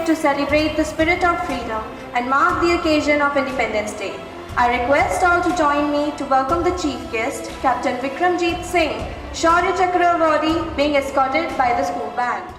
to celebrate the spirit of freedom and mark the occasion of Independence Day. I request all to join me to welcome the chief guest, Captain Vikramjeet Singh, Shaurya Chakra awardee, being escorted by the school band.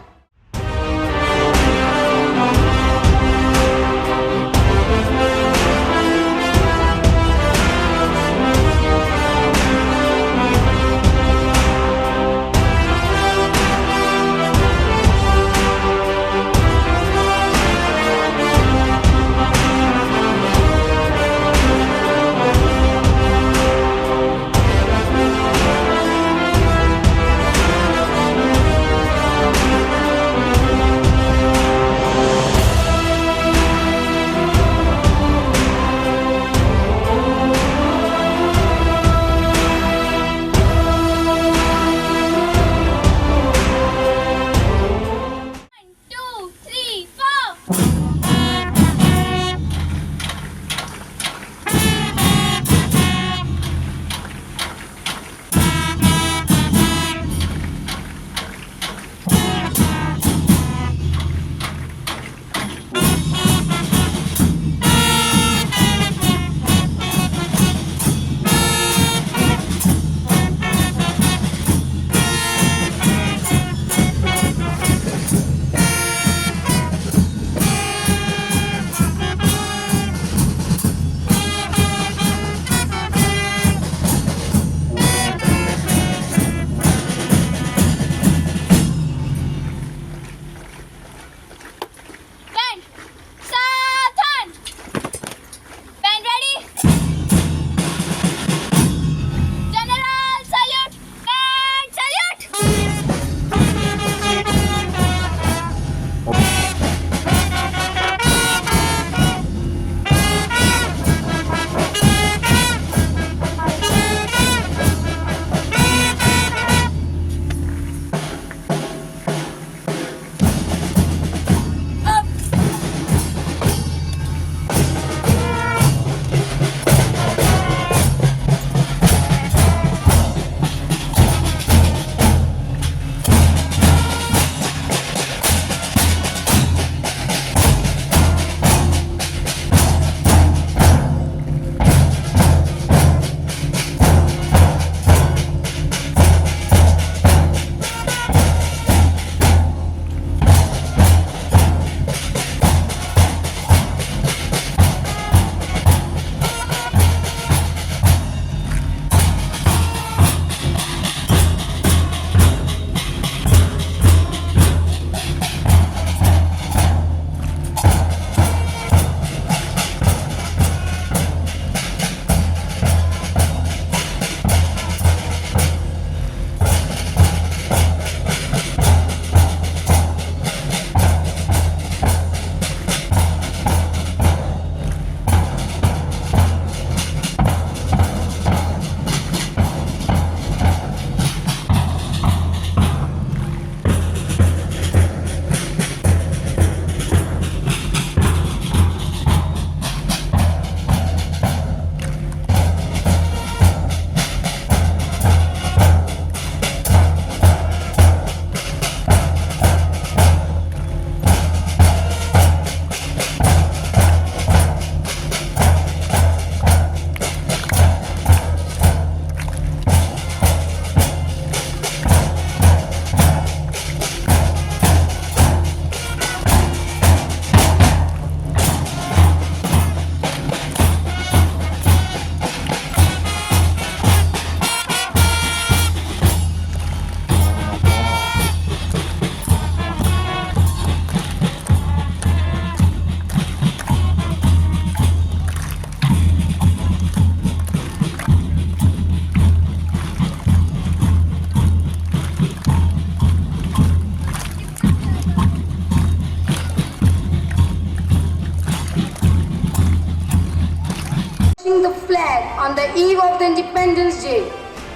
The flag on the eve of the Independence Day,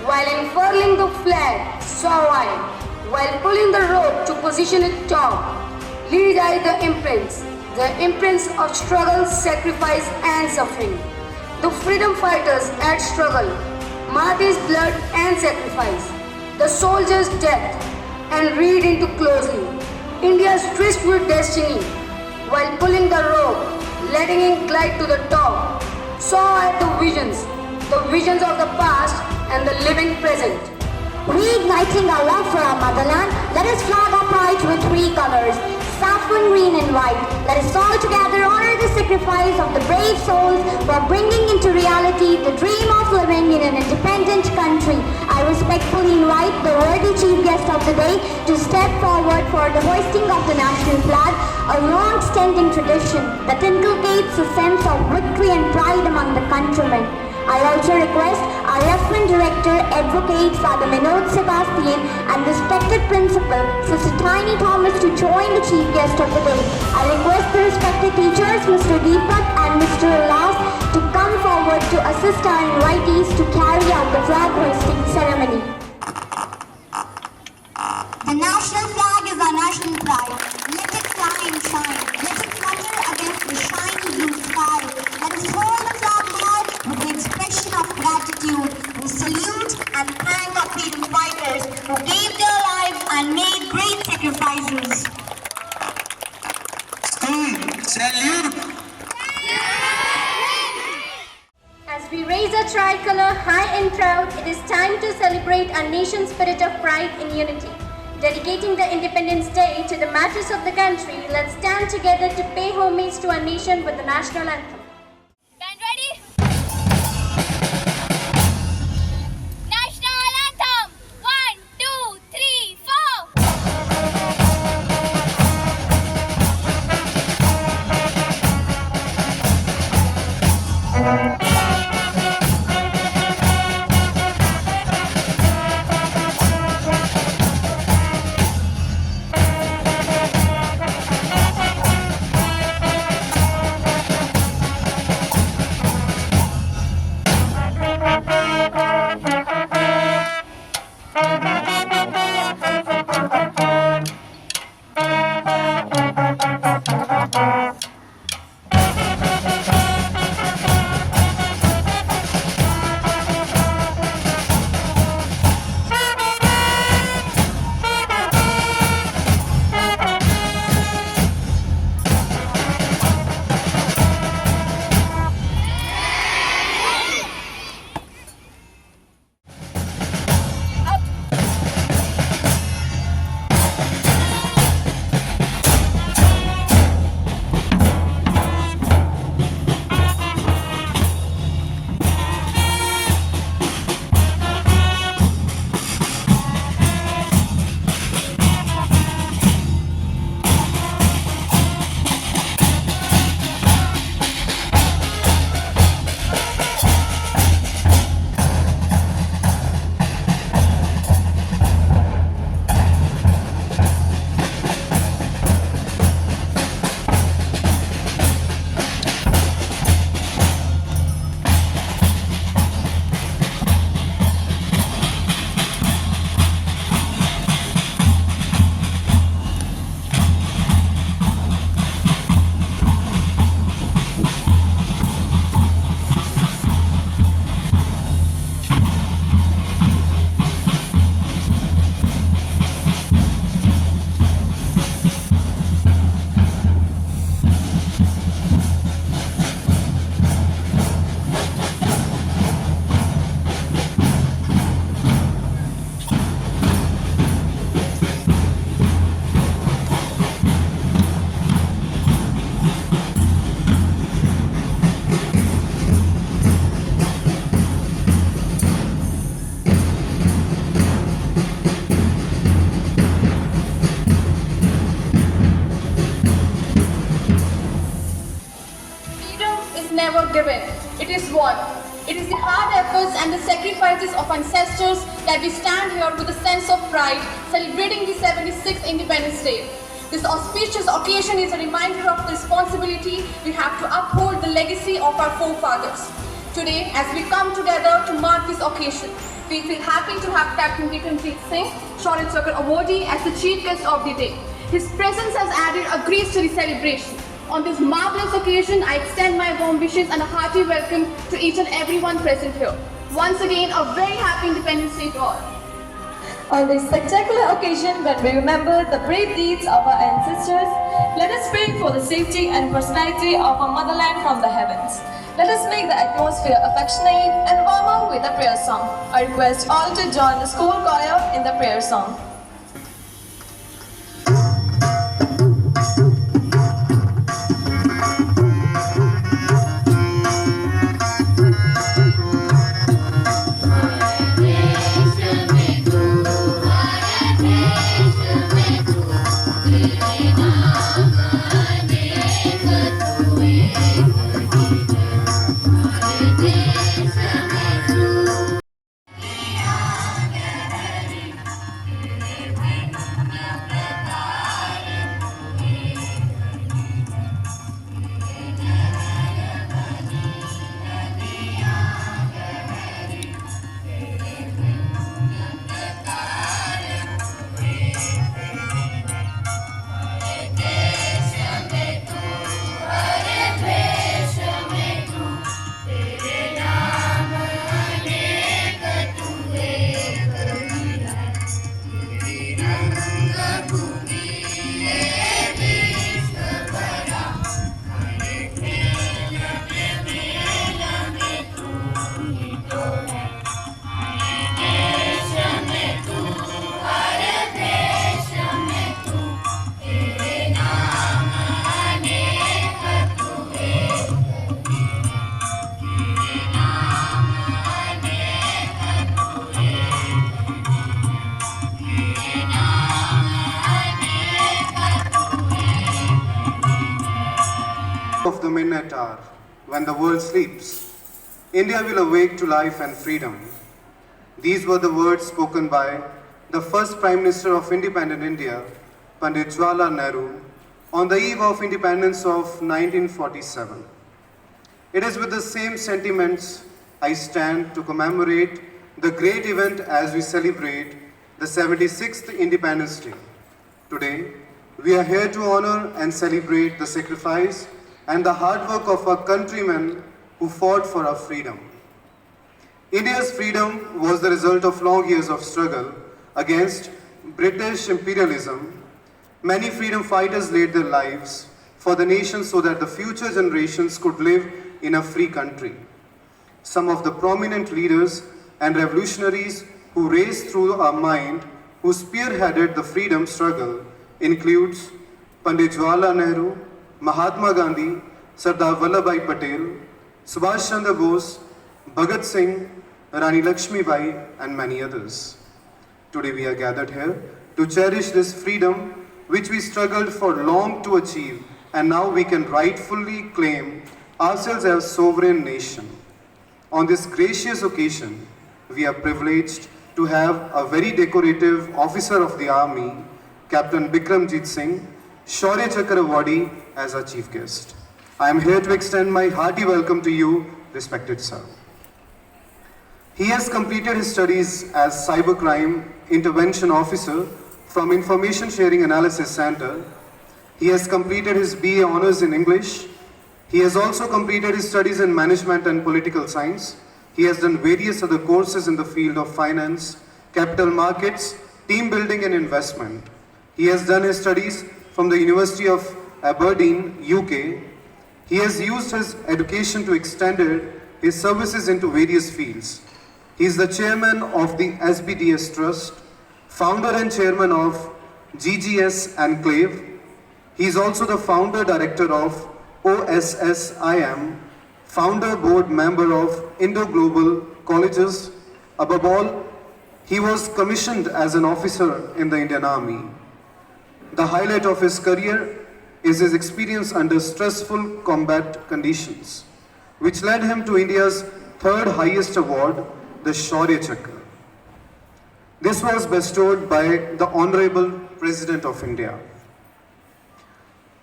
while unfurling the flag, saw I, while pulling the rope to position it top, lead I the imprints of struggle, sacrifice and suffering. The freedom fighters at struggle, martyrs' blood and sacrifice, the soldiers' death, and read into closely India's tryst with destiny, while pulling the rope, letting it glide to the top. So are the visions of the past and the living present. Reigniting our love for our motherland, let us flag our pride with three colors, saffron, green and white. Let us all together honor the sacrifice of the brave souls for bringing into reality the dream of living in an independent country. I respectfully invite the worthy chief guest of the day to step forward for the hoisting of the national flag, a long-standing tradition that inculcates a sense of victory and pride among the countrymen. I also request our Referent Director, Advocate Father Manoj Sebastian, and respected Principal, Sister Tiny Thomas, to join the Chief Guest of the day. I request the respected teachers, Mr. Deepak and Mr. Ulas, to come forward to assist our invitees to carry out the flag hoisting ceremony. The national flag is our national pride. Let it fly and shine. Let it flutter against the shiny blue sky. Let us hold the flag high with the expression of gratitude. We salute and thank our freedom fighters who gave their lives and made great sacrifices. Salute! As we raise our tricolor high and proud, it is time to celebrate our nation's spirit of pride and unity. Dedicating the Independence Day to the matters of the country, let's stand together to pay homage to our nation with the national anthem. Band ready? National anthem! 1, 2, 3, 4! never given, it is won. It is the hard efforts and the sacrifices of ancestors that we stand here with a sense of pride, celebrating the 76th Independence Day. This auspicious occasion is a reminder of the responsibility we have to uphold the legacy of our forefathers. Today, as we come together to mark this occasion, we feel happy to have Captain Vikram Jeet Singh, Shaurya Chakra awardee, as the chief guest of the day. His presence has added a grace to the celebration. On this marvelous occasion, I extend my warm wishes and a hearty welcome to each and everyone present here. Once again, a very happy Independence Day to all. On this spectacular occasion when we remember the brave deeds of our ancestors, let us pray for the safety and prosperity of our motherland from the heavens. Let us make the atmosphere affectionate and warmer with a prayer song. I request all to join the school choir in the prayer song. Of the midnight hour, when the world sleeps, India will awake to life and freedom. These were the words spoken by the first Prime Minister of independent India, Pandit Jawaharlal Nehru, on the eve of independence of 1947. It is with the same sentiments I stand to commemorate the great event as we celebrate the 76th Independence Day. Today, we are here to honor and celebrate the sacrifice and the hard work of our countrymen who fought for our freedom. India's freedom was the result of long years of struggle against British imperialism. Many freedom fighters laid their lives for the nation so that the future generations could live in a free country. Some of the prominent leaders and revolutionaries who raced through our mind, who spearheaded the freedom struggle, includes Pandit Jawaharlal Nehru, Mahatma Gandhi, Sardar Vallabhbhai Patel, Subhash Chandra Bose, Bhagat Singh, Rani Lakshmibai, and many others. Today we are gathered here to cherish this freedom which we struggled for long to achieve, and now we can rightfully claim ourselves as a sovereign nation. On this gracious occasion, we are privileged to have a very decorative officer of the army, Captain Bikramjit Singh, Shaurya Chakra Awardee, as our chief guest. I am here to extend my hearty welcome to you, respected sir. He has completed his studies as Cybercrime Intervention Officer from Information Sharing Analysis Center. He has completed his BA Honours in English. He has also completed his studies in Management and Political Science. He has done various other courses in the field of finance, capital markets, team building and investment. He has done his studies from the University of Aberdeen, UK. He has used his education to extend his services into various fields. He is the chairman of the SBDS Trust, founder and chairman of GGS Enclave. He is also the founder director of OSSIM, founder board member of Indo-Global Colleges. Above all, he was commissioned as an officer in the Indian Army. The highlight of his career is his experience under stressful combat conditions, which led him to India's third highest award, the Shaurya Chakra. This was bestowed by the Honorable President of India.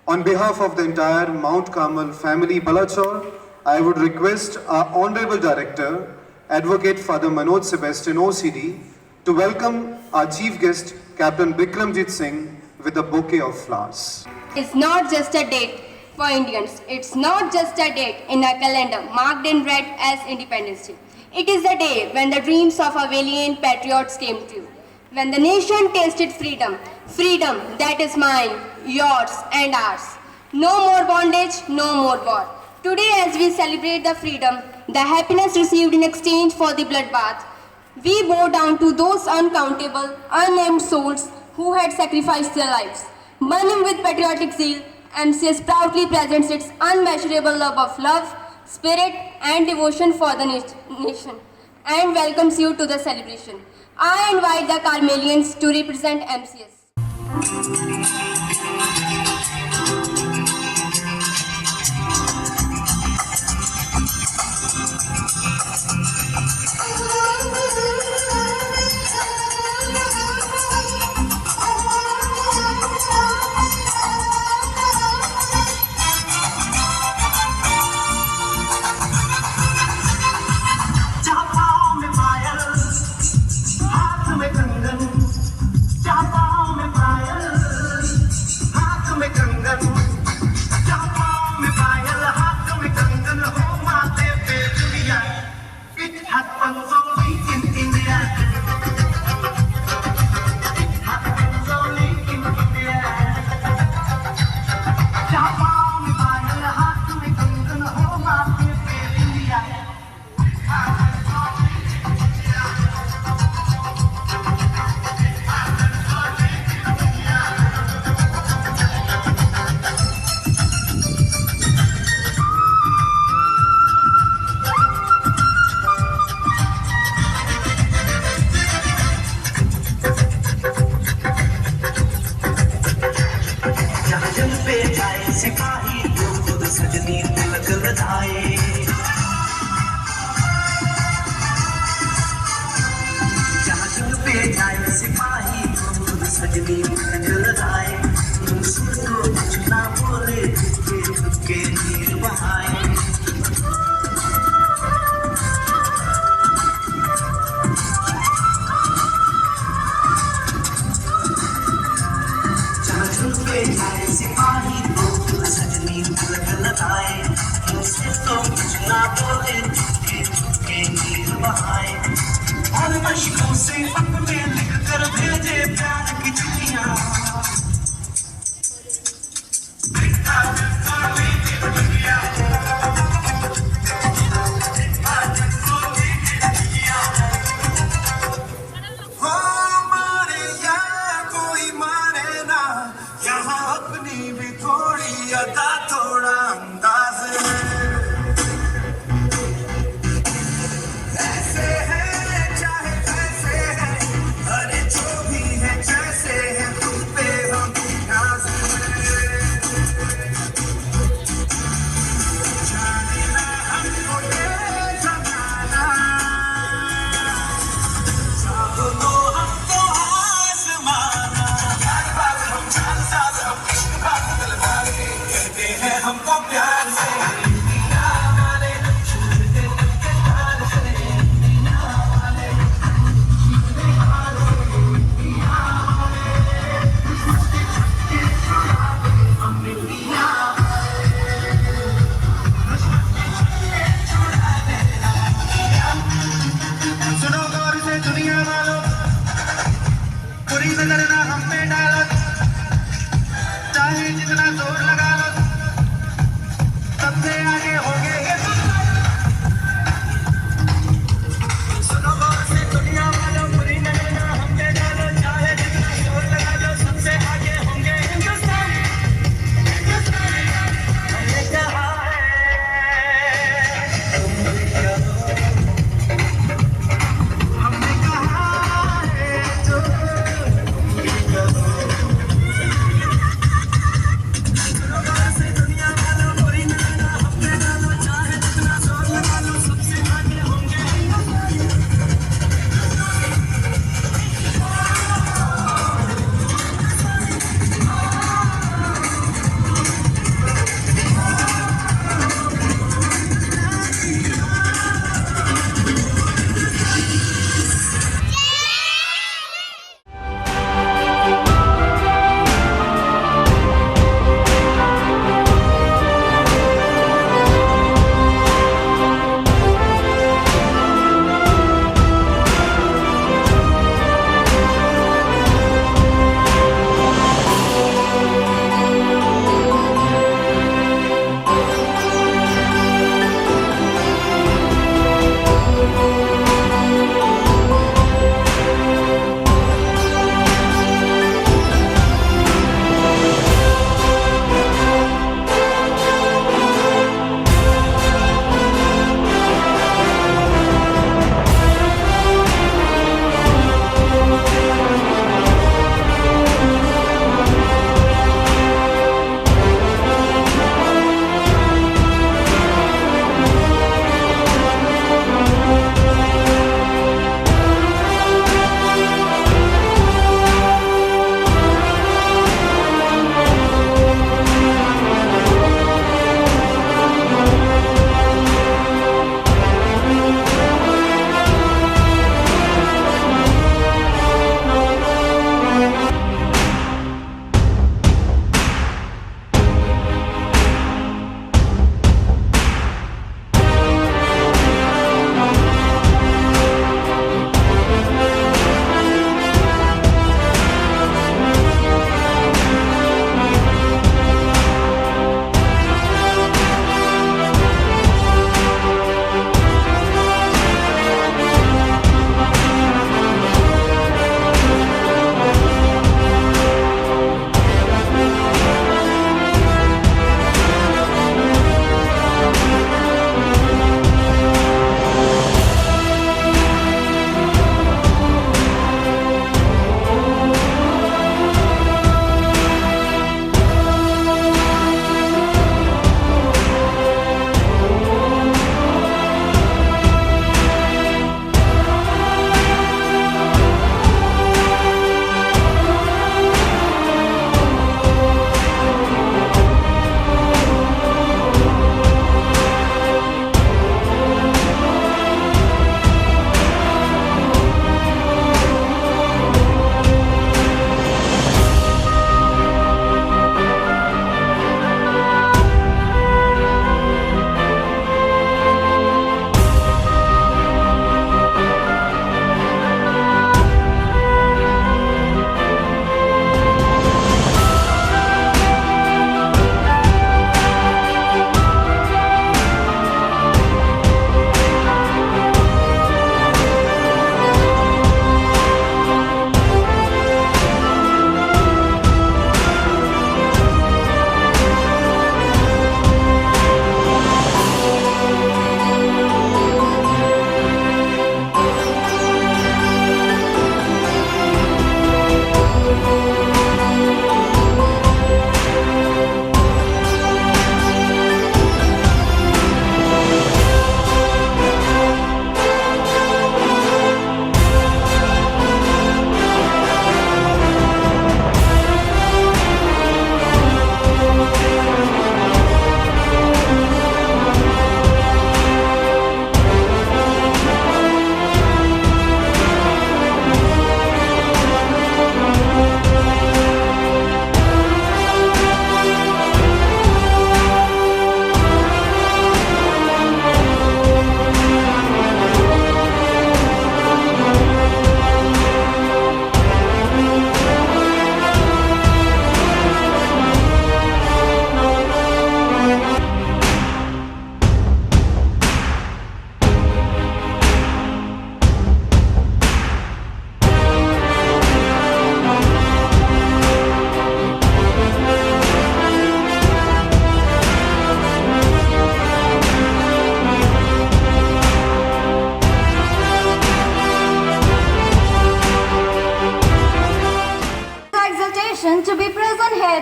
On behalf of the entire Mount Carmel family, Balachor, I would request our Honorable Director, Advocate Father Manoj Sebastian OCD, to welcome our Chief Guest, Captain Bikramjit Singh, with a bouquet of flowers. It's not just a date for Indians. It's not just a date in a calendar marked in red as Independence Day. It is the day when the dreams of our valiant patriots came true. When the nation tasted freedom, freedom that is mine, yours and ours. No more bondage, no more war. Today as we celebrate the freedom, the happiness received in exchange for the bloodbath, we bow down to those uncountable, unnamed souls who had sacrificed their lives. Burning with patriotic zeal, MCS proudly presents its unmeasurable love, spirit and devotion for the nation and welcomes you to the celebration. I invite the Carmelians to represent MCS.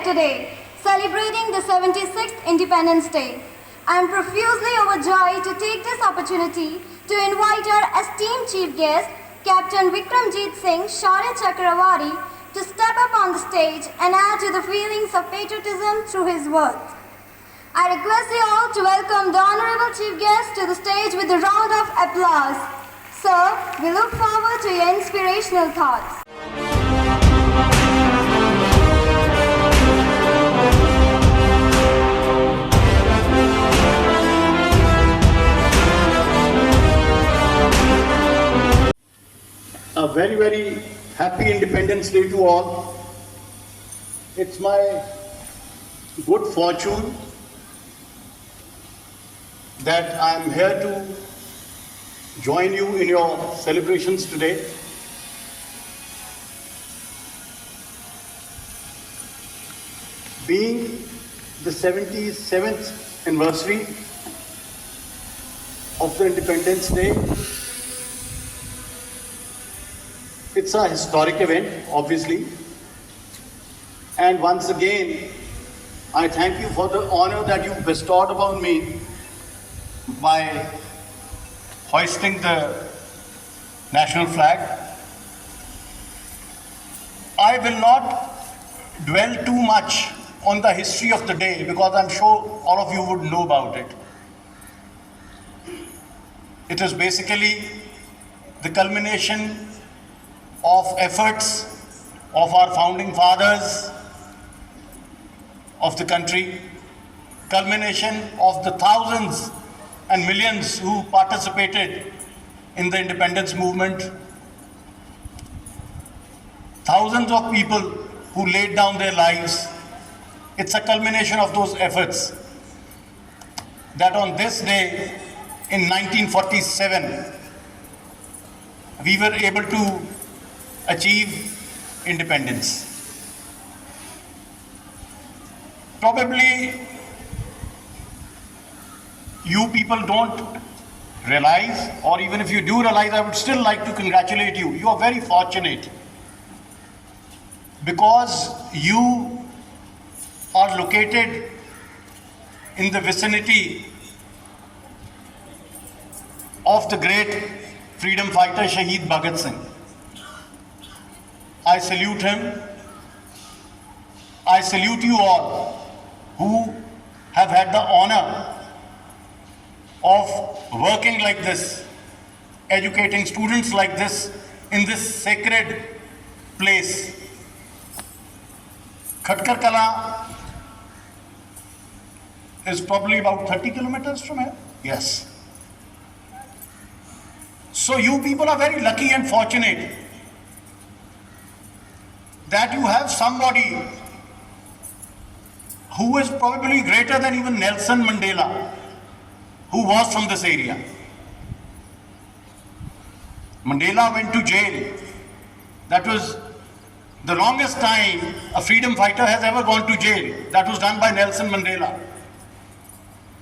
today, celebrating the 76th Independence Day. I am profusely overjoyed to take this opportunity to invite our esteemed chief guest, Captain Vikramjit Singh Shaurya Chakravarti, to step up on the stage and add to the feelings of patriotism through his words. I request you all to welcome the Honorable Chief Guest to the stage with a round of applause. Sir, we look forward to your inspirational thoughts. A very, very happy Independence Day to all. It's my good fortune that I am here to join you in your celebrations today. Being the 77th anniversary of the Independence Day, it's a historic event, obviously. And once again, I thank you for the honor that you bestowed upon me by hoisting the national flag. I will not dwell too much on the history of the day because I'm sure all of you would know about it. It is basically the culmination of efforts of our founding fathers of the country, culmination of the thousands and millions who participated in the independence movement, thousands of people who laid down their lives. It's a culmination of those efforts that on this day in 1947, we were able to achieve independence. Probably you people don't realize, or even if you do realize, I would still like to congratulate you. You are very fortunate because you are located in the vicinity of the great freedom fighter Shaheed Bhagat Singh. I salute him. I salute you all who have had the honor of working like this, educating students like this in this sacred place. Khatkar Kala is probably about 30 kilometers from here. Yes. So you people are very lucky and fortunate that you have somebody who is probably greater than even Nelson Mandela, who was from this area. Mandela went to jail. That was the longest time a freedom fighter has ever gone to jail. That was done by Nelson Mandela.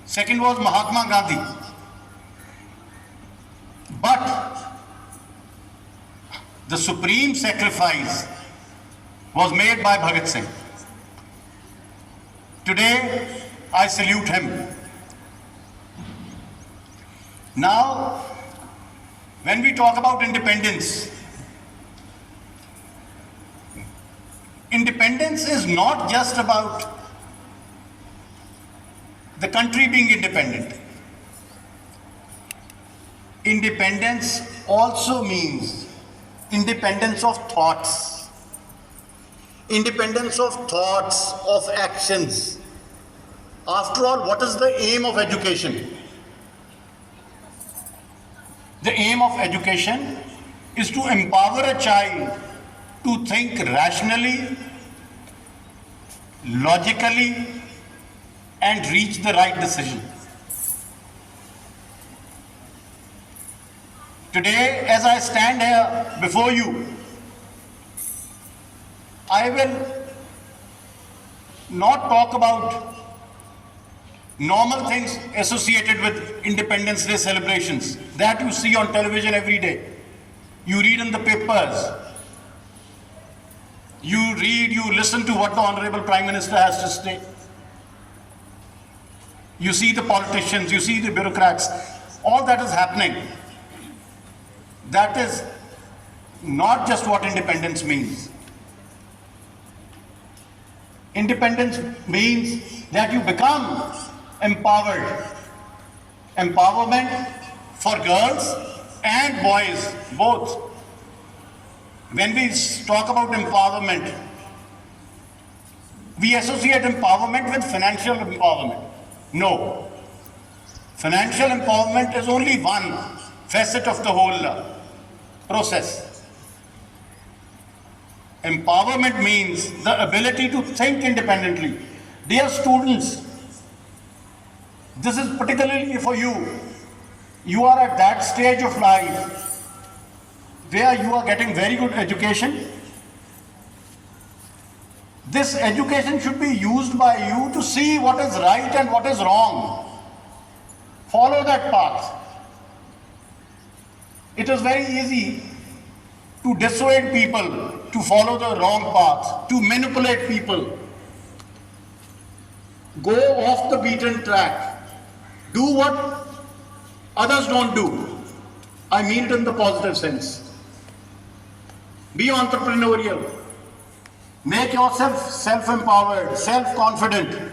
Second was Mahatma Gandhi. But the supreme sacrifice was made by Bhagat Singh. Today, I salute him. Now, when we talk about independence, independence is not just about the country being independent. Independence also means independence of thoughts, independence of thoughts, of actions. After all, what is the aim of education? The aim of education is to empower a child to think rationally, logically, and reach the right decision. Today, as I stand here before you, I will not talk about normal things associated with Independence Day celebrations that you see on television every day. You read in the papers. You read, you listen to what the Honorable Prime Minister has to say. You see the politicians, you see the bureaucrats, all that is happening. That is not just what independence means. Independence means that you become empowered. Empowerment for girls and boys, both. When we talk about empowerment, we associate empowerment with financial empowerment. No. Financial empowerment is only one facet of the whole process. Empowerment means the ability to think independently. Dear students, this is particularly for you. You are at that stage of life where you are getting very good education. This education should be used by you to see what is right and what is wrong. Follow that path. It is very easy to dissuade people to follow the wrong path, to manipulate people. Go off the beaten track. Do what others don't do. I mean it in the positive sense. Be entrepreneurial. Make yourself self-empowered, self-confident.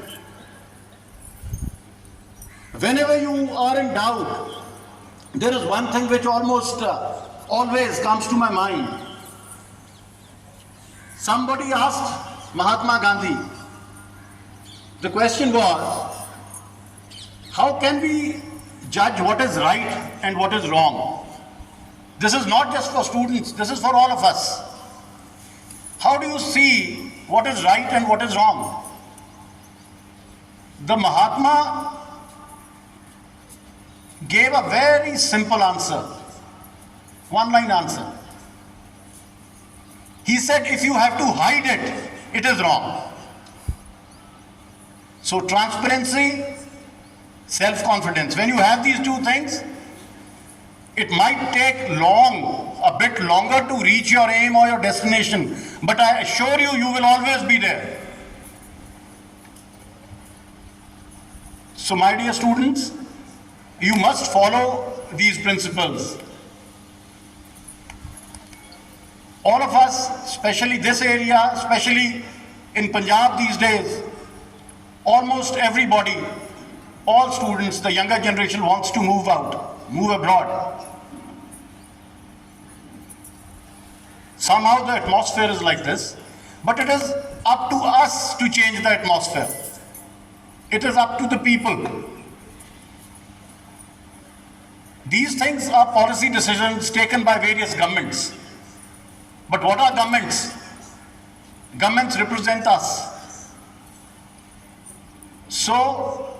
Whenever you are in doubt, there is one thing which almost always comes to my mind. Somebody asked Mahatma Gandhi, the question was, how can we judge what is right and what is wrong? This is not just for students, this is for all of us. How do you see what is right and what is wrong? The Mahatma gave a very simple answer, one-line answer. He said, if you have to hide it, it is wrong. So transparency, self-confidence. When you have these two things, it might take a bit longer to reach your aim or your destination, but I assure you, you will always be there. So my dear students, you must follow these principles. All of us, especially this area, especially in Punjab these days, almost everybody, all students, the younger generation wants to move out, move abroad. Somehow the atmosphere is like this, but it is up to us to change the atmosphere. It is up to the people. These things are policy decisions taken by various governments. But what are governments? Governments represent us. So,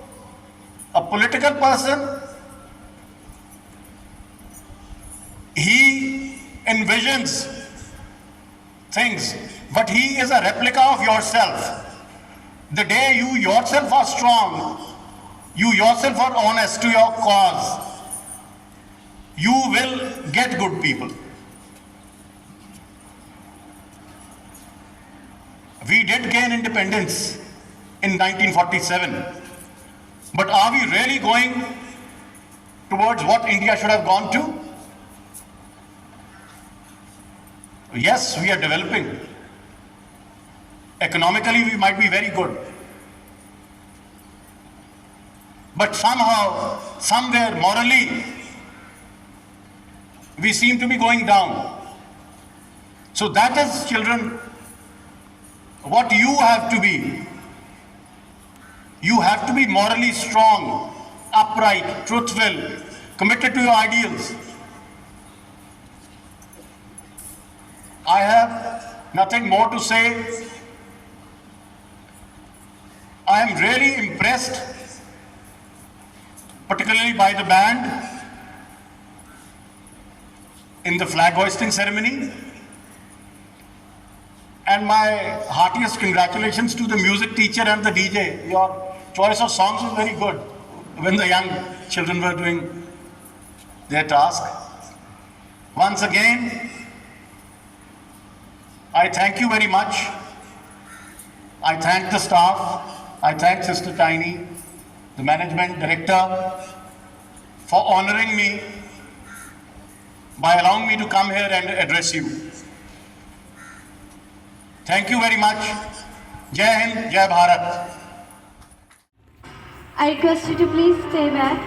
a political person, he envisions things, but he is a replica of yourself. The day you yourself are strong, you yourself are honest to your cause, you will get good people. We did gain independence in 1947, but are we really going towards what India should have gone to? Yes, we are developing. Economically, we might be very good. But somehow, somewhere, morally, we seem to be going down. So that is, children, what you have to be. You have to be morally strong, upright, truthful, committed to your ideals. I have nothing more to say. I am really impressed, particularly by the band in the flag hoisting ceremony. And my heartiest congratulations to the music teacher and the DJ. Your choice of songs was very good when the young children were doing their task. Once again, I thank you very much. I thank the staff. I thank Sister Tiny, the management director, for honoring me by allowing me to come here and address you. Thank you very much. Jai Hind, Jai Bharat. I request you to please stay back.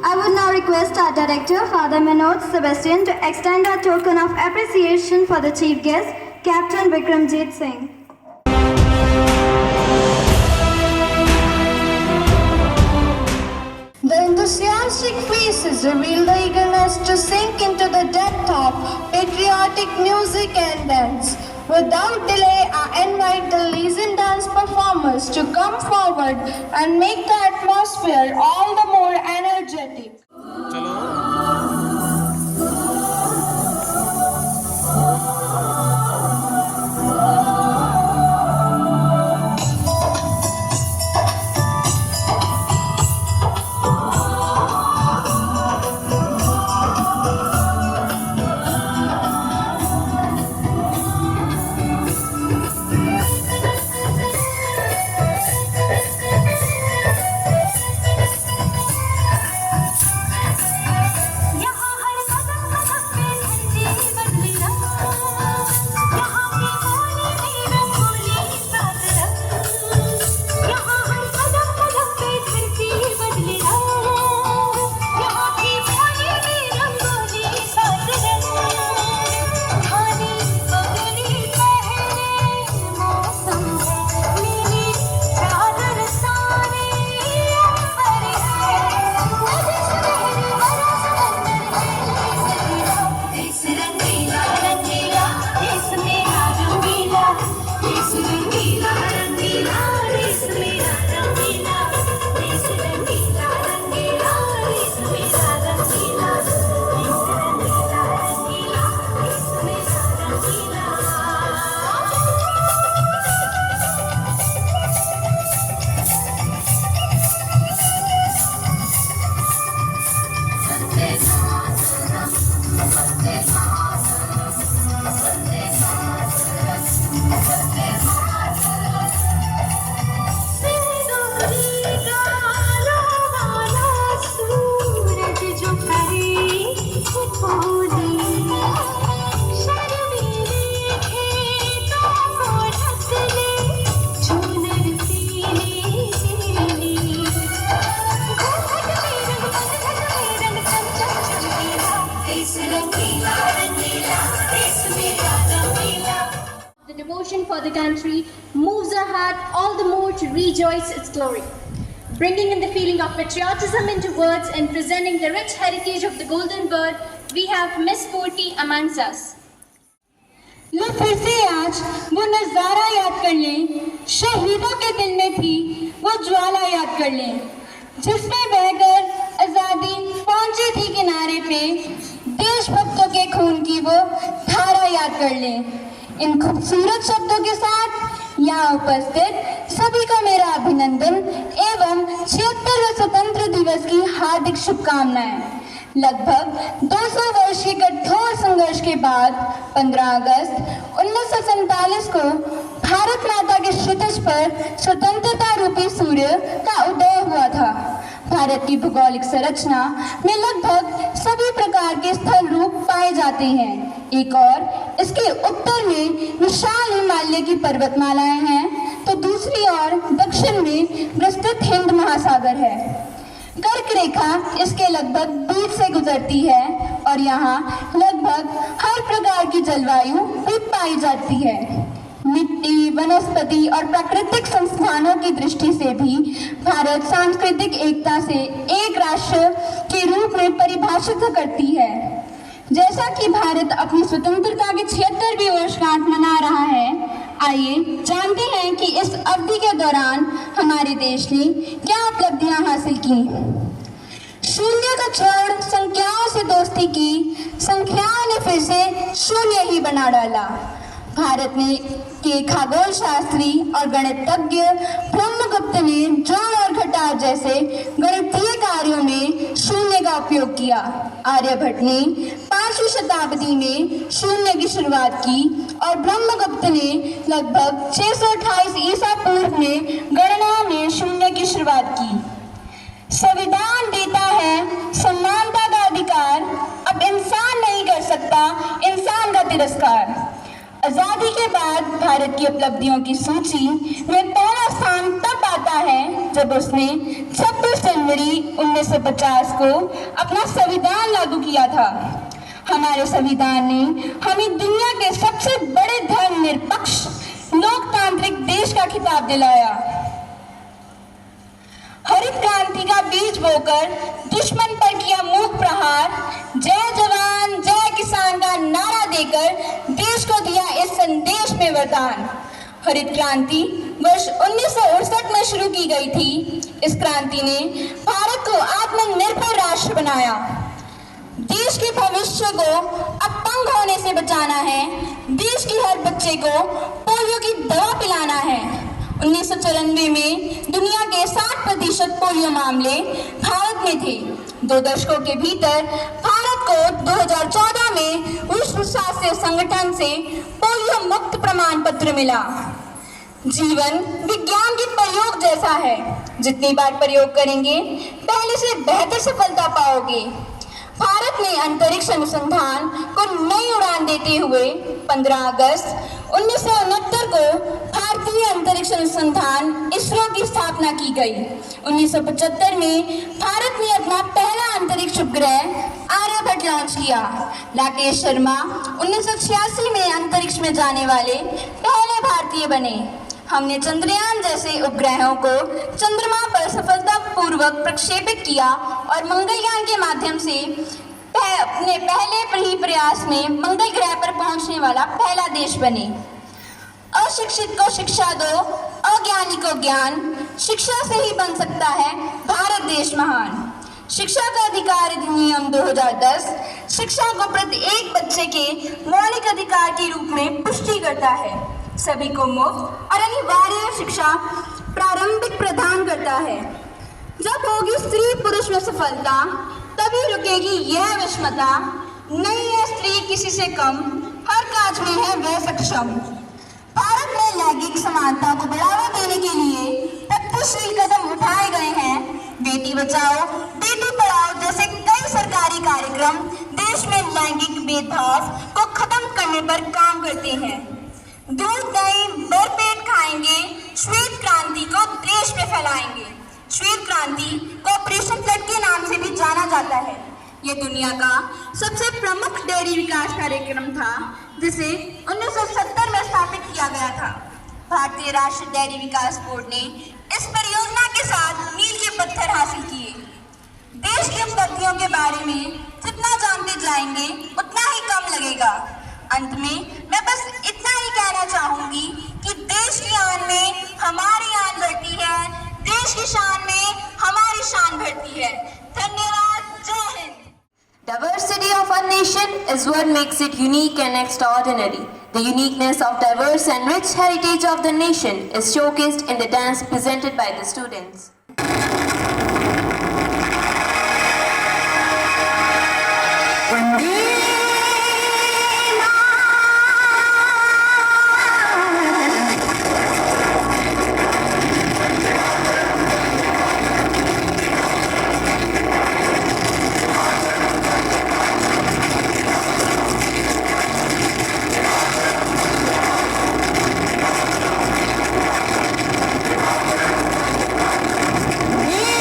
I would now request our director, Father Manoj Sebastian, to extend a token of appreciation for the chief guest, Captain Vikramjit Singh. The enthusiastic faces reveal the eagerness to sink into the depth of patriotic music and dance. Without delay, I invite the legion dance performers to come forward and make the atmosphere all the more energetic. The devotion for the country moves our heart all the more to rejoice its glory. Bringing in the feeling of patriotism into words and presenting the rich heritage of the golden bird, we have Miss Porty amongst us. लो फिर से आज वो नजारा याद कर लें, शहीदों के दिल में थी वो ज्वाला याद कर लें, जिसमें बहकर आजादी पहुंची थी किनारे पे, देशभक्तों के खून की वो धारा याद कर लें। इन खूबसूरत शब्दों के साथ यहाँ उपस्थित सभी का मेरा अभिनंदन एवं 76वें स्वतंत्र दिवस की हार्दिक शुभकामनाएं। लगभग 200 वर्ष के कठोर संघर्ष के बाद 15 अगस्त 1947 को भारत माता के क्षितिज पर स्वतंत्रता रूपी सूर्य का उदय हुआ था। भारत की भौगोलिक संरचना में लगभग सभी प्रकार के स्थल रूप पाए जाते हैं। एक और इसके उत्तर में विशाल हिमालय की पर्वतमालाएं हैं, तो दूसरी ओर दक्षिण में विस्तृत हिंद महासागर है। कर्क रेखा इसके लगभग बीच से गुजरती है और यहाँ लगभग हर प्रकार की जलवायु भी पाई जाती है। मिट्टी, वनस्पति और प्राकृतिक संस्थानों की दृष्टि से भी भारत सांस्कृतिक एकता से एक राष्ट्र के रूप में परिभाषित करती है। जैसा कि भारत अपनी स्वतंत्रता के 76वीं वर्षगांठ मना रहा है, आइए जानते हैं कि इस अवधि के दौरान हमारे देश ने क्या उपलब्धियां हासिल की। शून्य का छोड़ संख्याओं से दोस्ती की, संख्याओं ने फिर से शून्य ही बना डाला। भारत ने के खगोल शास्त्री और गणितज्ञ ब्रह्मगुप्त ने जोड़ और घटाव जैसे गणितीय कार्यों में शून्य का उपयोग किया। आर्यभट्ट ने 5वीं शताब्दी में शून्य की शुरुआत की और ब्रह्मगुप्त ने लगभग 628 ईसा पूर्व में गणना में शून्य की शुरुआत की। संविधान देता है समानता का अधिकार, अब इंसान नहीं कर सकता इंसान का तिरस्कार। आजादी के बाद भारत की उपलब्धियों की सूची में पहला स्थान तब आता है जब उसने 26 जनवरी 1950 को अपना संविधान लागू किया था। हमारे संविधान ने हमें दुनिया के सबसे बड़े धर्मनिरपेक्ष लोकतांत्रिक देश का खिताब दिलाया। हरित क्रांति का बीज बोकर दुश्मन पर किया मूक प्रहार, जय जवान जय किसान का नारा देकर देश को दिया इस संदेश में वरदान। हरित क्रांति वर्ष 1968 में शुरू की गई थी। इस क्रांति ने भारत को आत्मनिर्भर राष्ट्र बनाया। देश के भविष्य को अपंग होने से बचाना है। देश के हर बच्चे को पोलियो की दवा पिलाना है। 1994 में दुनिया के 60% पोलियो मामले भारत में थे। 2 दशकों के भीतर भारत को 2014 में विश्व स्वास्थ्य संगठन से पोलियो मुक्त प्रमाण पत्र मिला। जीवन विज्ञान के प्रयोग जैसा है, जितनी बार प्रयोग करेंगे पहले से बेहतर सफलता पाओगे। भारत ने अंतरिक्ष अनुसंधान को नई उड़ान देते हुए 15 अगस्त 1969 को भारतीय अंतरिक्ष अनुसंधान इसरो की स्थापना की गई। 1975 में भारत ने अपना पहला अंतरिक्ष उपग्रह आर्यभट्ट लॉन्च किया। राकेश शर्मा 1986 में अंतरिक्ष में जाने वाले पहले भारतीय बने। हमने चंद्रयान जैसे उपग्रहों को चंद्रमा पर सफलतापूर्वक प्रक्षेपित किया और मंगलयान के माध्यम से अपने पहले ही प्रयास में मंगल ग्रह पर पहुंचने वाला पहला देश बने। अशिक्षित को शिक्षा दो, अज्ञानी को ज्ञान, शिक्षा से ही बन सकता है भारत देश महान। शिक्षा का अधिकार अधिनियम 2010 शिक्षा को प्रत्येक बच्चे के मौलिक अधिकार के रूप में पुष्टि करता है। सभी को मुफ्त और अनिवार्य शिक्षा प्रारंभिक प्रदान करता है। जब होगी स्त्री पुरुष में सफलता, तभी रुकेगी यह विषमता। नहीं है स्त्री किसी से कम, हर काज में है वह सक्षम। भारत में लैंगिक समानता को बढ़ावा देने के लिए प्रगतिशील कदम उठाए गए हैं। बेटी बचाओ बेटी पढ़ाओ जैसे कई सरकारी कार्यक्रम देश में लैंगिक भेदभाव को खत्म करने पर काम करते हैं। दूध दही भरपेट खाएंगे, श्वेत क्रांति को देश में फैलाएंगे। श्वेत क्रांति को ऑपरेशन फ्लड के नाम से भी जाना जाता है। यह दुनिया का सबसे प्रमुख डेयरी विकास कार्यक्रम था, जिसे 1970 में स्थापित किया गया था। भारतीय राष्ट्रीय डेयरी विकास बोर्ड ने इस परियोजना के साथ मील के पत्थर हासिल किए। देश की उपलब्धियों के बारे में जितना जानते जाएंगे उतना ही कम लगेगा। अंत में मैं बस इतना ही कहना चाहूंगी कि देश की आन में हमारी आन बढ़ती है, देश की शान में हमारी शान बढ़ती है। धन्यवाद। जय Hind. Diversity of our nation is what makes it unique and extraordinary. The uniqueness of diverse and rich heritage of the nation is showcased in the dance presented by the students. We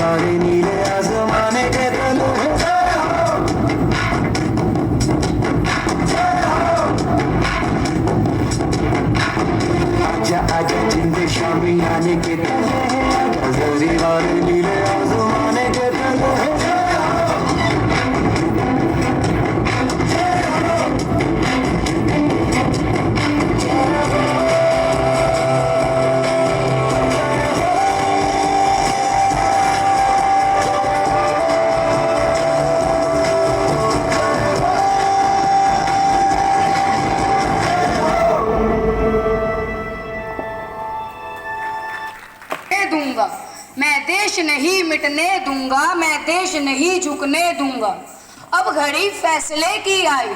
वाले नीले आसमाने के तले आजा आजा जिंदे शामी आने के तले आजा जल्दी वाले नीले आसमाने के तले दूंगा मैं देश नहीं मिटने दूंगा, मैं देश नहीं झुकने दूंगा। अब घड़ी फैसले की आई,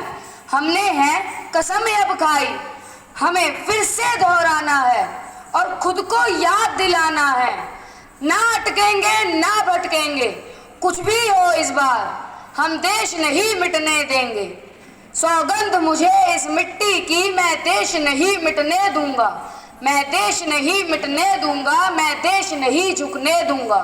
हमने है कसम अब खाई, हमें फिर से दोहराना है और खुद को याद दिलाना है। ना अटकेंगे ना भटकेंगे, कुछ भी हो इस बार हम देश नहीं मिटने देंगे। सौगंध मुझे इस मिट्टी की, मैं देश नहीं मिटने दूंगा, मैं देश नहीं मिटने दूंगा, मैं देश नहीं झुकने दूंगा।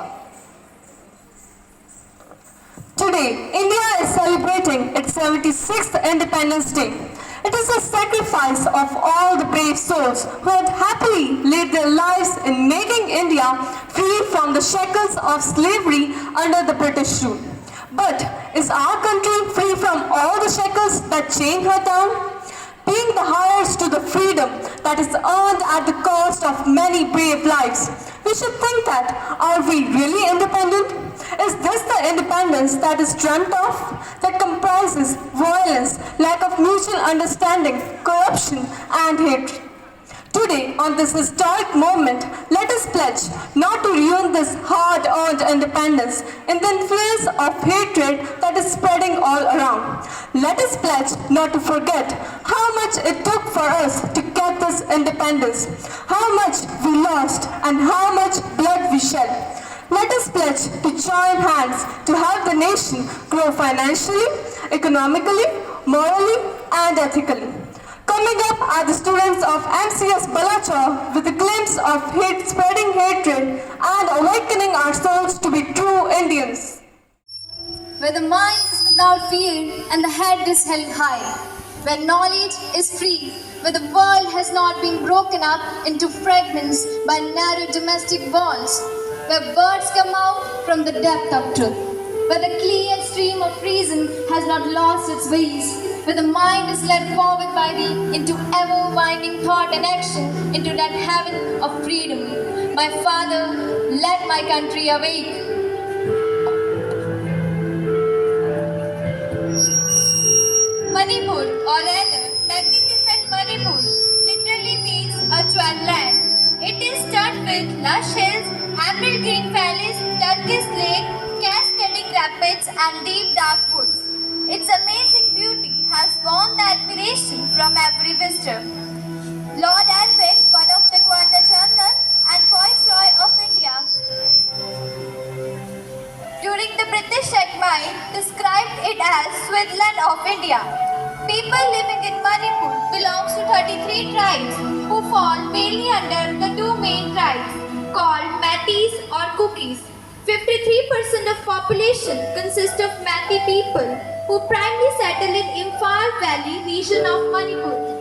Today, India is celebrating its 76th Independence Day. It is a sacrifice of all the brave souls who had happily laid their lives in making India free from the shackles of slavery under the British rule. But is our country free from all the shackles that chain her down? Being the heirs to the freedom that is earned at the cost of many brave lives, we should think that, are we really independent? Is this the independence that is dreamt of, that comprises violence, lack of mutual understanding, corruption and hatred? Today, on this historic moment, let us pledge not to ruin this hard-earned independence in the influence of hatred that is spreading all around. Let us pledge not to forget how much it took for us to get this independence, how much we lost and how much blood we shed. Let us pledge to join hands to help the nation grow financially, economically, morally and ethically. Coming up are the students of MCS Balachar with a glimpse of spreading hatred and awakening our souls to be true Indians. Where the mind is without fear and the head is held high, where knowledge is free, where the world has not been broken up into fragments by narrow domestic walls, where birds come out from the depth of truth, where the clear stream of reason has not lost its ways, where the mind is led forward by thee into ever-winding thought and action, into that heaven of freedom. My Father, let my country awake. Manipur, or rather, magnificent Manipur, literally means a jewel land. It is stud with lush hills, emerald green valleys, turquoise lake, cascading rapids and deep dark woods. Its amazing beauty has won the admiration from every visitor. Lord Elphin, one of the Governor General and Viceroy of India, during the British Exile, described it as Switzerland of India. People living in Manipur belongs to 33 tribes who fall mainly under the two main tribes called Metis or Cookies. 53% of population consists of Metis people who primarily settle in Imphal Valley region of Manipur.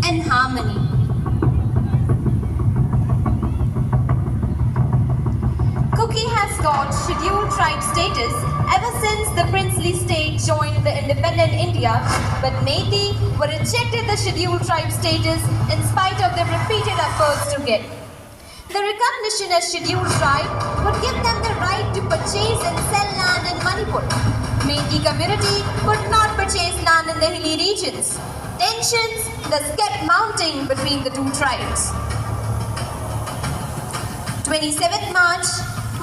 And harmony. Cookie has got scheduled tribe status ever since the princely state joined the independent India, but Meitei were rejected the scheduled tribe status in spite of their repeated efforts to get. The recognition as scheduled tribe would give them the right to purchase and sell land in Manipur. Meitei community could not purchase land in the hilly regions. Tensions thus kept mounting between the two tribes. 27th March,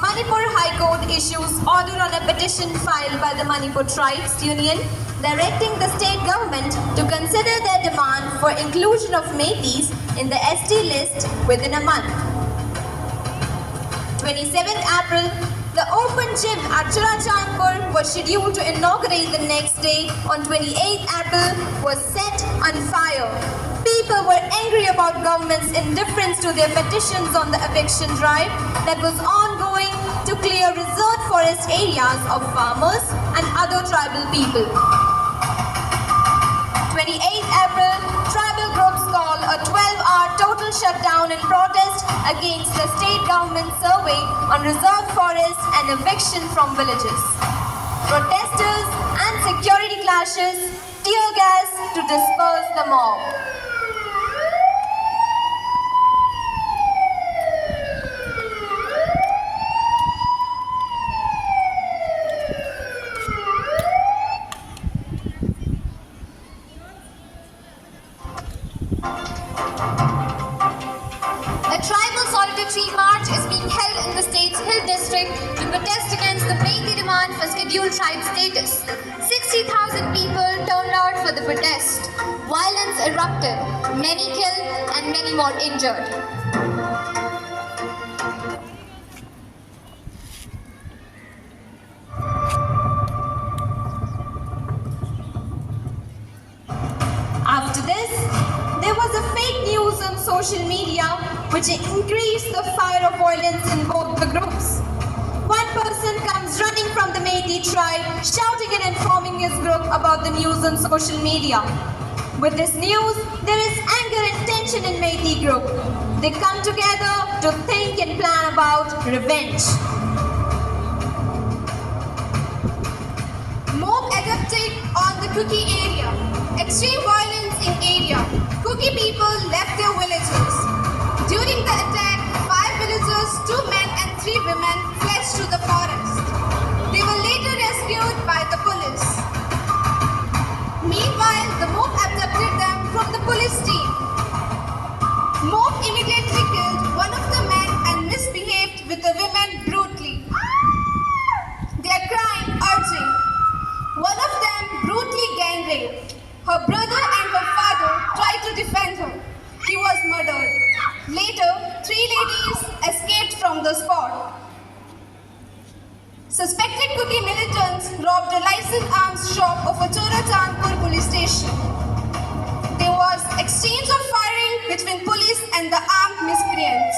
Manipur High Court issues order on a petition filed by the Manipur Tribes Union directing the state government to consider their demand for inclusion of Meiteis in the ST list within a month. 27th April, the open gym at Churachandpur was scheduled to inaugurate the next day. On 28th April was set on fire. People were angry about government's indifference to their petitions on the eviction drive that was ongoing to clear reserved forest areas of farmers and other tribal people. 28th April, tribal groups called a 12-hour total shutdown in protest against the state government survey on reserved forests and eviction from villages. Protesters and security clashes, tear gas to disperse the mob. A tribal solidarity march is being held in the state's Hill District to protest against the Meitei demand for scheduled tribe status. 60,000 people turned out for the protest. Violence erupted, many killed and many more injured. social media, which increased the fire of violence in both the groups. One person comes running from the Meitei tribe, shouting and informing his group about the news on social media. With this news, there is anger and tension in Meitei group. They come together to think and plan about revenge. Mob erupted on the Kuki area. Extreme violence in area. Kuki people left their villages. During the attack, 5 villagers, 2 men and 3 women fled to the forest. They were later rescued by the police. Meanwhile, the mob abducted them from the police team. Mob immediately killed one of the men and misbehaved with the women brutally. They are crying, urging. One of them brutally gang raped. Her brother and her father tried to defend her. He was murdered. Later, 3 ladies escaped from the spot. Suspected Kuki militants robbed a licensed arms shop of a Choratanpur police station. There was exchange of firing between police and the armed miscreants.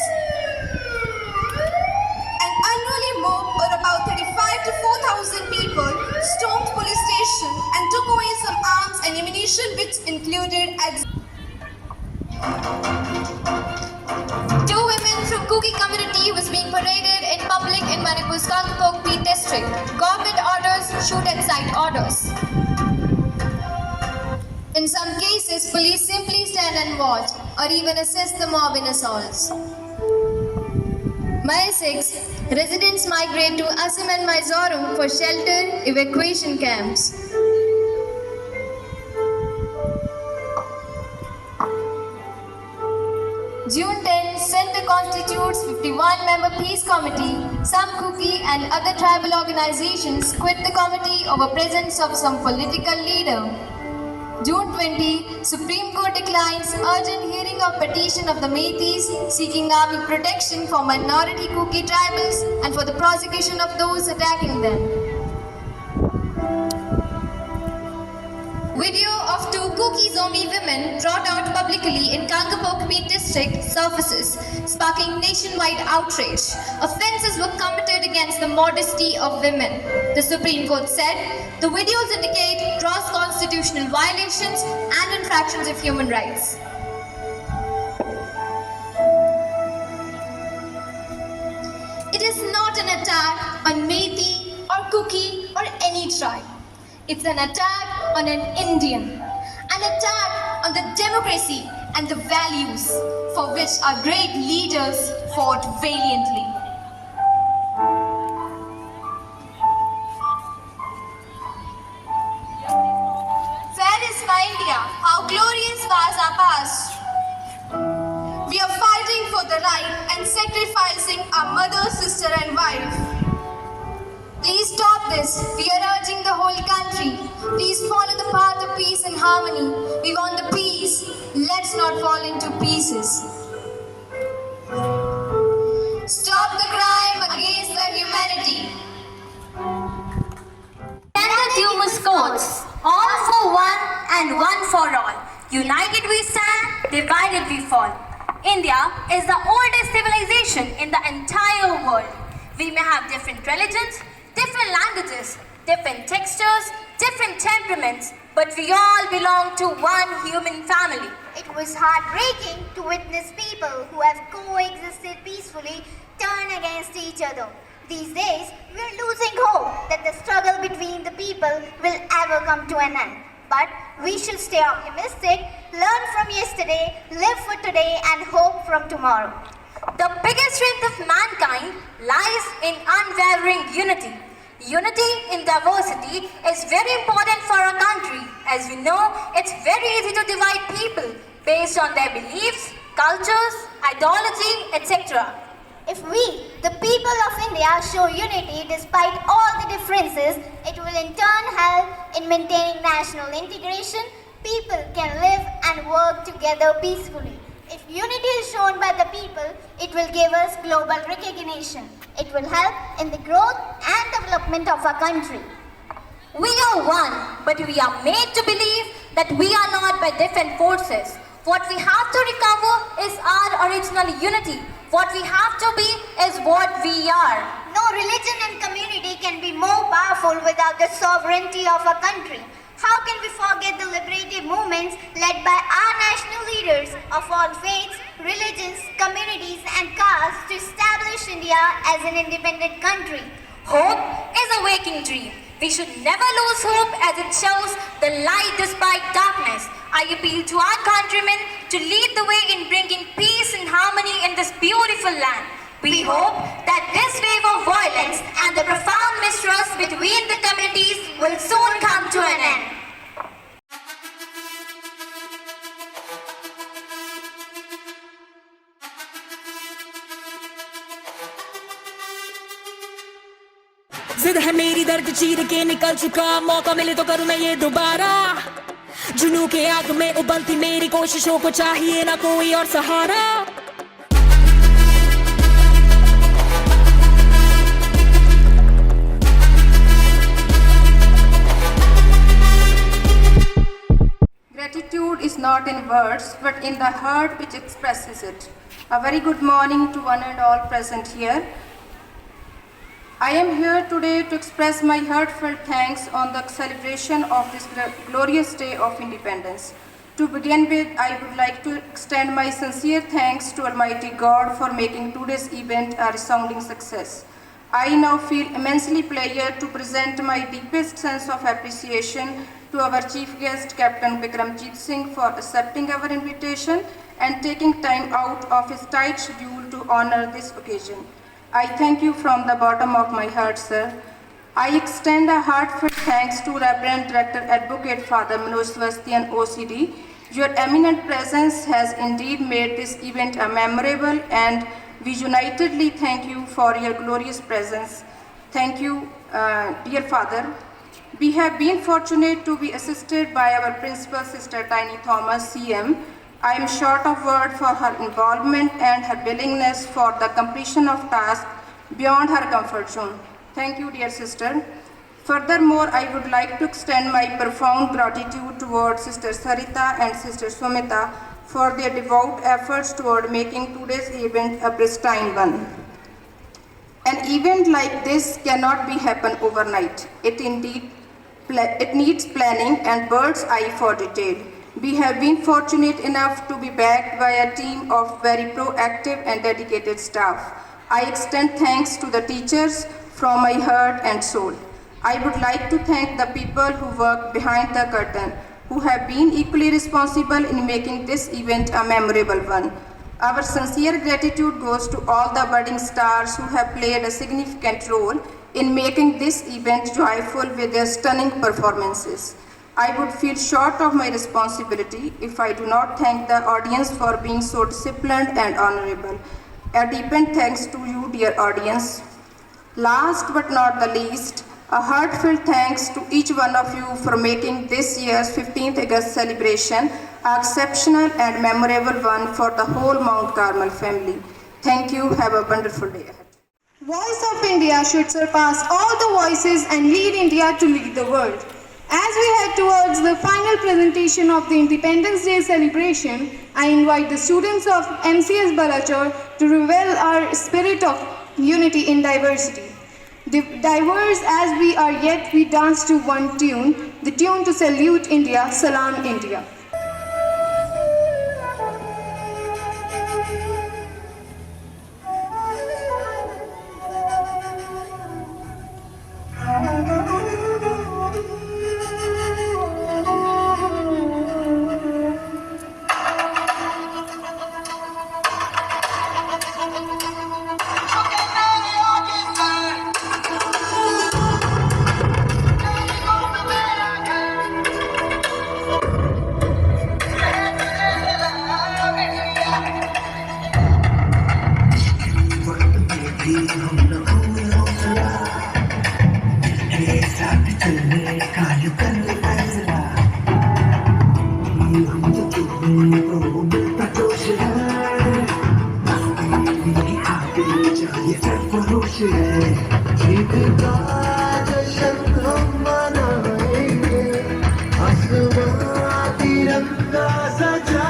An unruly mob of about 35 to 4,000 people stormed police station and took away some arms and ammunition which included 2 women from Kuki community was being paraded in public in Manipur's Kangpok Paved district. Government orders, shoot at sight orders. In some cases, police simply stand and watch or even assist the mob in assaults. May 6, residents migrate to Assam and Mizoram for shelter evacuation camps. June 10, Center constitutes 51-member peace committee. Some Kuki and other tribal organizations quit the committee over presence of some political leader. June 20, Supreme Court declines urgent hearing of petition of the Meiteis seeking army protection for minority Kuki tribals and for the prosecution of those attacking them. Video of 2 Kuki zombie women brought out publicly in Kangpok Paved district surfaces, sparking nationwide outrage. Offences were committed against the modesty of women. The Supreme Court said the videos indicate gross constitutional violations and infractions of human rights. It is not an attack on Meitei or Kuki or any tribe. It's an attack on an Indian, an attack on the democracy and the values for which our great leaders fought valiantly. Fair is my India, how glorious was our past. We are fighting for the right and sacrificing our mother, sister and wife. Please stop this. We are urging the whole country. Please follow the path of peace and harmony. We want the peace. Let's not fall into pieces. Stop the crime against the humanity. Standard Dumas quotes, all for one and one for all. United we stand, divided we fall. India is the oldest civilization in the entire world. We may have different religions, different languages, different textures, different temperaments, but we all belong to one human family. It was heartbreaking to witness people who have coexisted peacefully turn against each other. These days, we are losing hope that the struggle between the people will ever come to an end. But we should stay optimistic, learn from yesterday, live for today and hope from tomorrow. The biggest strength of mankind lies in unwavering unity. Unity in diversity is very important for our country. As we know, it's very easy to divide people based on their beliefs, cultures, ideology, etc. If we, the people of India, show unity despite all the differences, it will in turn help in maintaining national integration. People can live and work together peacefully. If unity is shown by the people, it will give us global recognition. It will help in the growth and development of our country. We are one, but we are made to believe that we are not by different forces. What we have to recover is our original unity. What we have to be is what we are. No religion and community can be more powerful without the sovereignty of a country. How can we forget the liberative movements led by our national leaders of all faiths, religions, communities and castes to establish India as an independent country? Hope is a waking dream. We should never lose hope as it shows the light despite darkness. I appeal to our countrymen to lead the way in bringing peace and harmony in this beautiful land. We hope that this wave of violence and the profound mistrust between the communities will soon come to an end. जिद है मेरी दर्द चीर के निकल चुका मौका मिले तो करूं मैं ये दोबारा जुनू के आग में उबलती मेरी कोशिशों को चाहिए ना कोई और सहारा Gratitude is not in words but in the heart which expresses it. A very good morning to one and all present here. I am here today to express my heartfelt thanks on the celebration of this glorious day of independence. To begin with, I would like to extend my sincere thanks to Almighty God for making today's event a resounding success. I now feel immensely pleased to present my deepest sense of appreciation to our chief guest, Captain Vikramjit Singh, for accepting our invitation and taking time out of his tight schedule to honor this occasion. I thank you from the bottom of my heart, sir. I extend a heartfelt thanks to Reverend Director Advocate Father Manoj Swastian OCD. Your eminent presence has indeed made this event a memorable, and we unitedly thank you for your glorious presence. Thank you, dear Father. We have been fortunate to be assisted by our Principal Sister Tiny Thomas, CM. I am short of words for her involvement and her willingness for the completion of tasks beyond her comfort zone. Thank you, dear sister. Furthermore, I would like to extend my profound gratitude towards Sister Sarita and Sister Sumita for their devout efforts toward making today's event a pristine one. An event like this cannot be happen overnight. It needs planning and bird's eye for detail. We have been fortunate enough to be backed by a team of very proactive and dedicated staff. I extend thanks to the teachers from my heart and soul. I would like to thank the people who work behind the curtain, who have been equally responsible in making this event a memorable one. Our sincere gratitude goes to all the budding stars who have played a significant role in making this event joyful with their stunning performances. I would feel short of my responsibility if I do not thank the audience for being so disciplined and honorable. A deepened thanks to you, dear audience. Last but not the least, a heartfelt thanks to each one of you for making this year's 15th August celebration an exceptional and memorable one for the whole Mount Carmel family. Thank you. Have a wonderful day ahead. Voice of India should surpass all the voices and lead India to lead the world. As we head towards the final presentation of the Independence Day celebration, I invite the students of MCS Balachor to reveal our spirit of unity in diversity. Diverse as we are, yet we dance to one tune, the tune to salute India, Salam India. तिरंगा सजा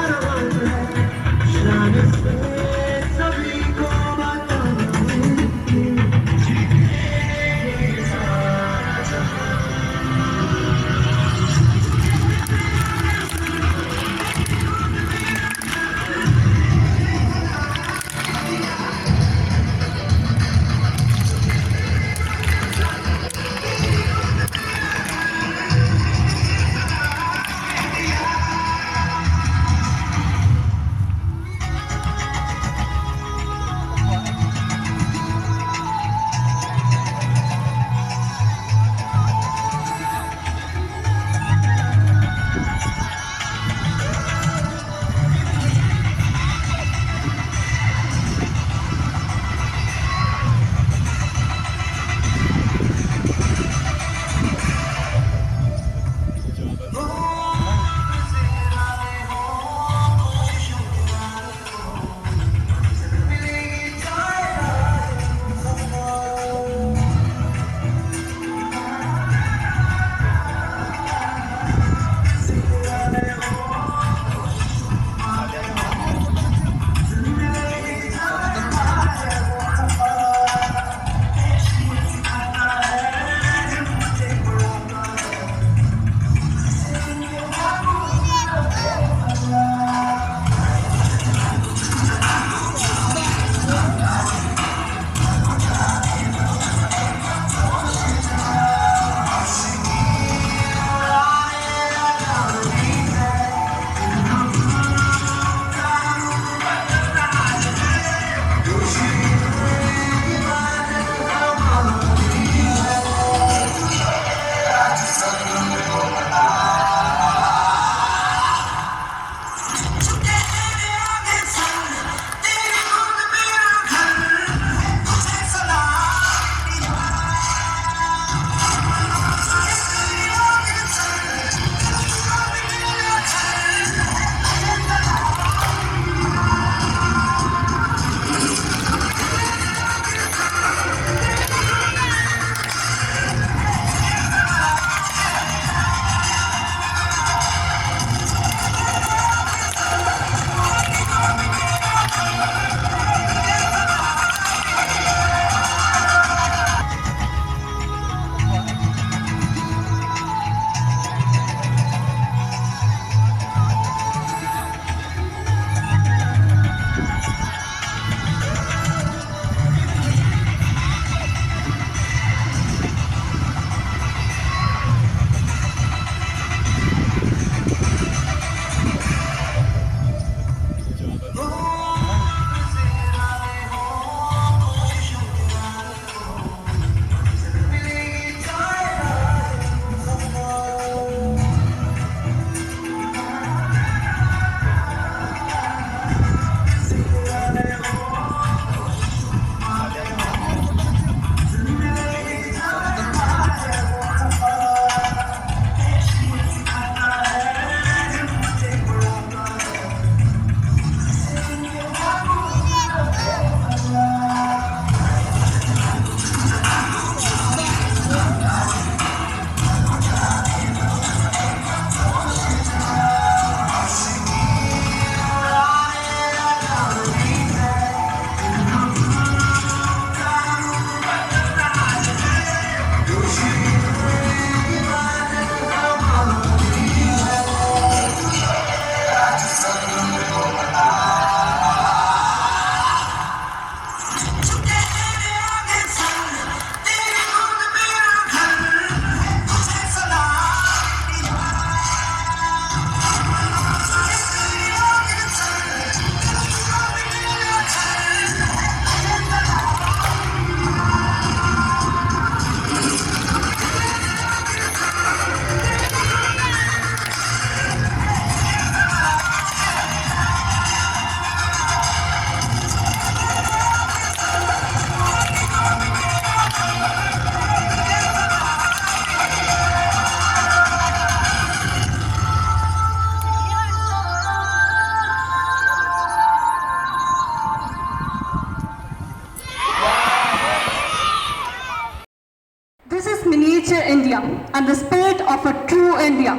India and the spirit of a true India.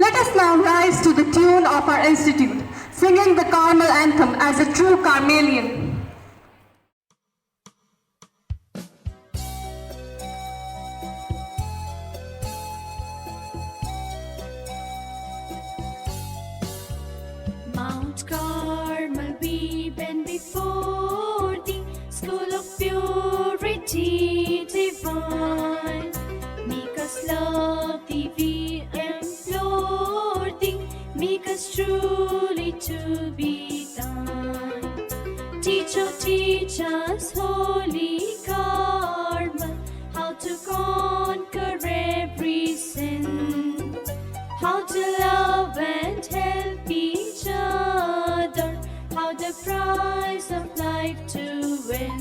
Let us now rise to the tune of our institute, singing the Carmel anthem as a true Carmelian. Mount Carmel, we bend before thee, school of purity divine. Make us love thee, we implore thee, make us truly to be thine. Teach us, holy Carmel, how to conquer every sin, how to love and help each other, how the prize of life to win.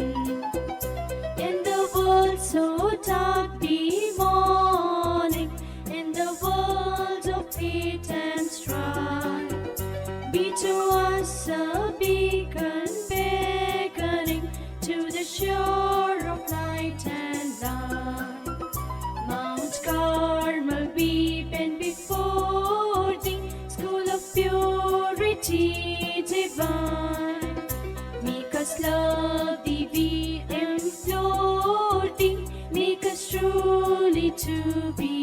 In the world so dark be morning, in the world of hate and strife, be to us a beacon beckoning to the shore of light and life. Mount Carmel, we bend before thee, school of purity divine. Make us love thee, we implore thee, make us truly to be